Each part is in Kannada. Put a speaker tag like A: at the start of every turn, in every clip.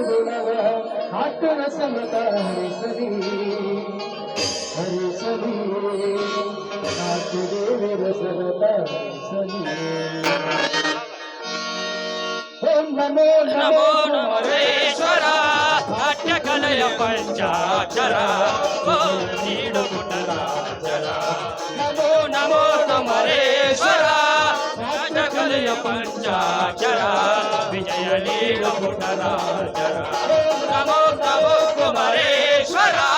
A: गुणव हाटन समता हरिसरी हरिसरी नाच देवी रसरता हरिसरी ओम नमो
B: नमो नमरेश्वरा नाट्यकलय पंचाक्षरा ओम नीडकुटराजरा नमो नमो नमरेश्वरा नाट्यकलय पंचाक्षरा विजय नीडकुटराजरा नमो नमो कुमरेश्वरा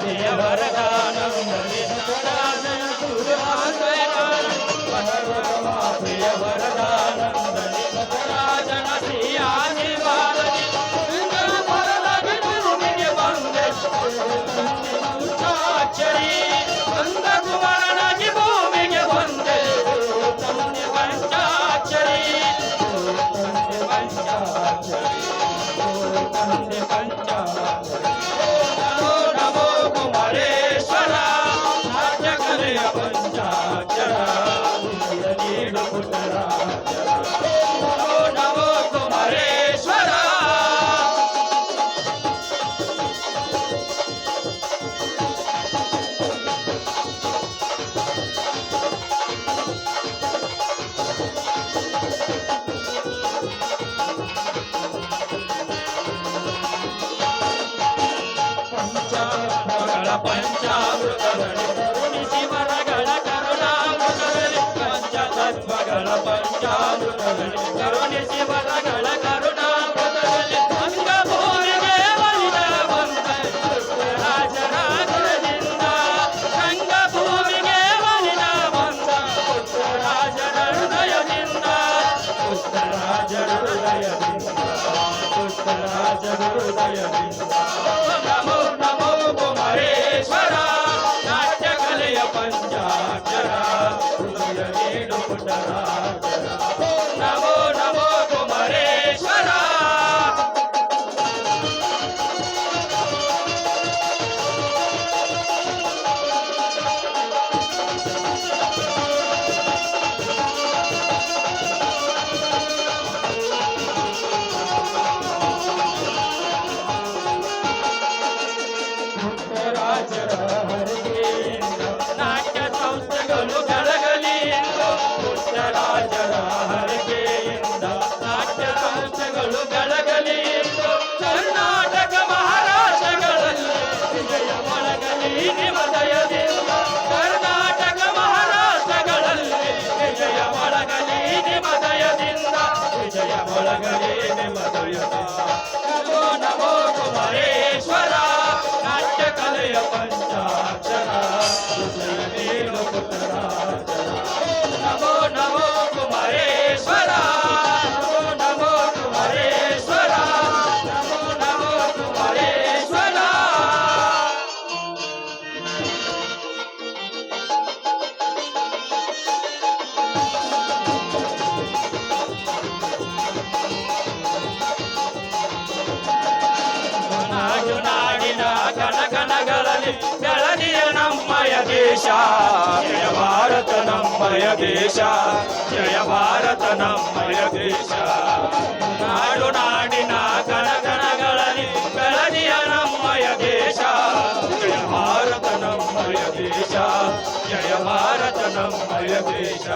B: वरदानं दलितराजन सुराजयकानं प्रिय वरदानं दलितराजन श्रीआदिवादी वरदानि भूमिಗೆ ಬಂದೆ ಪಂಚಾಕ್ಷರಿ ನಂದಕುಮಾರನಾಗಿ ಭೂಮಿಗೆ ಬಂದೆ ತಂದೆ ಪಂಚಾಕ್ಷರಿ ತಂದೆ ಪಂಚಾಕ್ಷರಿ ಪಂಚಾಮೃತದಲ್ಲಿ ಕರುಣಿಸಿ ವರಗಳ ಕರುಣಾಮೃತದಲ್ಲಿ ಪಂಚತತ್ವಗಳ ಪಂಚಾಮೃತದಲ್ಲಿ ಕರುಣಿಸಿ ವರಗಳ ಕರುಣಾಮೃತದಲ್ಲಿ ಅಂಗಭೂಮಿಗೆ ಒಲಿದ ಬಂದ ರಾಜರಾಜರದಿಂದ ಅಂಗಭೂಮಿಗೆ ಒಲಿದ ಬಂದ ರಾಜರ ಹೃದಯದಿಂದ ರಾಜರ ಹೃದಯದಿಂದ ರಾಜರ ಹೃದಯದಿಂದ ನಮೋ ನಮೋ ಕುಮರೇಶ್ವರ ನಾಟ್ಯಕಲೆಯ ಪಂಚಾಕ್ಷರ ಹೃದಯ ನೇಡುಪುಟರಾಜರ ನಮೋ ನಮೋ ಕುಮರೇಶ್ವರ ರಾಜರ ಹರಿಗೆಯಿಂದ ನಾಟ್ಯ ಸಂಸ್ಥೆಗಳು ಬೆಳಗಲಿ ರಾಜರ ಹರಿಗೆಯಿಂದ ನಾಟ್ಯ ಸಂಸ್ಥೆಗಳು ಬೆಳಗಲಿ ಕರ್ನಾಟಕ ಮಹಾರಾಷ್ಟ್ರಗಳಲ್ಲಿ ವಿಜಯ ಮೊಳಗಲಿ ನಿಮದಯದಿಂದ ಕರ್ನಾಟಕ ಮಹಾರಾಷ್ಟ್ರಗಳಲ್ಲಿ ವಿಜಯ ಮೊಳಗಲಿ ನಿಮದಯದಿಂದ ವಿಜಯ ಮೊಳಗಲಿ ನಿಮದಯದಿಂದ ನಮೋ ನಮೋ ಕುಮರೇಶ್ವರ ನಾಟ್ಯಕಲೆಯ ಪಂಚಾಕ್ಷರ ಹೃದಯ ನೇಡುಪುಟರಾಜರ ನಮೋ ನಮೋ ಕುಮರೇಶ್ವರ ನಮೋ ನಮೋ ಕುಮರೇಶ್ವರ ನಮೋ ನಮೋ ಕುಮರೇಶ್ವರ ನಾಡು ನಾಡಿನ ಕಣಕಣಗಳಲ್ಲಿ ಬೆಳದಿಯ ನಮ್ಮಯ ದೇಶ ಜಯ ಭಾರತ ನಮ್ಮಯ ದೇಶ ಜಯ ಭಾರತ ನಮ್ಮಯ ದೇಶ ನಾಡು ನಾಡಿನ ಕಣಕಣಗಳಲ್ಲಿ ಬೆಳದಿಯ ನಮ್ಮಯ ದೇಶ ಜಯ ಭಾರತ ನಮ್ಮಯ ದೇಶ ಜಯ ಭಾರತ ನಮ್ಮಯ ದೇಶ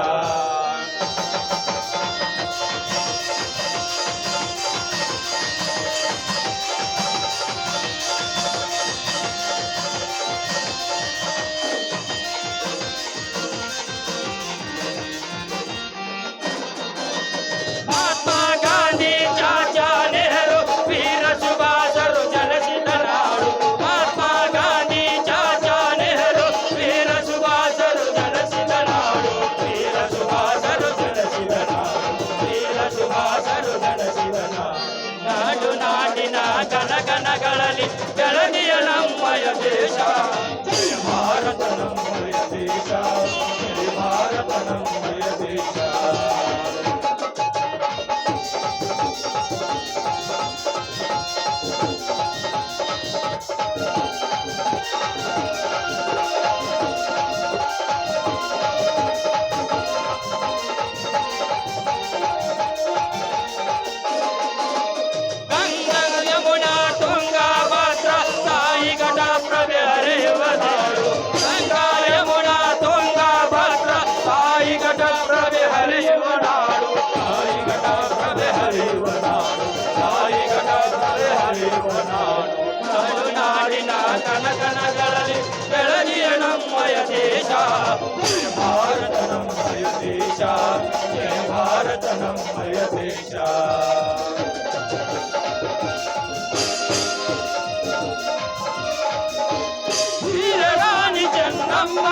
B: ನಾಡು ನಾಡಿನ ಕನಕನಗಳಲ್ಲಿ ಬೆಳಗಿಯ ನಮ್ಮಯ ದೇಶ ಜಯ ಭಾರತ ನಮ್ಮಯ ದೇಶ ಜಯ ಭಾರತ ನಮ್ಮಯ ದೇಶ ಗಂಗಾ ಯಮುನಾ ತುಂಗಾ ಭದ್ರಾ ತಾಯಿ ಘಟಪ್ರಭೆ ಹರಿಯುವ ನಾಡು ಗಂಗಾ ಯಮುನಾ ತುಂಗಾ ಭದ್ರಾ ತಾಯಿ ಘಟಪ್ರಭೆ ಹರಿಯುವ ನಾಡು ತಾಯಿ ಘಟಪ್ರಭೆ ಹರಿಯುವ ನಾಡು ತಾಯಿ ಘಟಪ್ರಭೆ ಹರಿಯುವ ನಾಡು ನಾಡಿನ ಕನಕನಗಳಲ್ಲಿ ಬೆಳಗಿಯ ನಮ್ಮಯ ದೇಶ ಜಯ ಭಾರತ ನಮ್ಮಯ ದೇಶ ಜಯ ಭಾರತ ನಮ್ಮಯ ದೇಶ ವೀರರಾಣಿ ಚೆನ್ನಮ್ಮ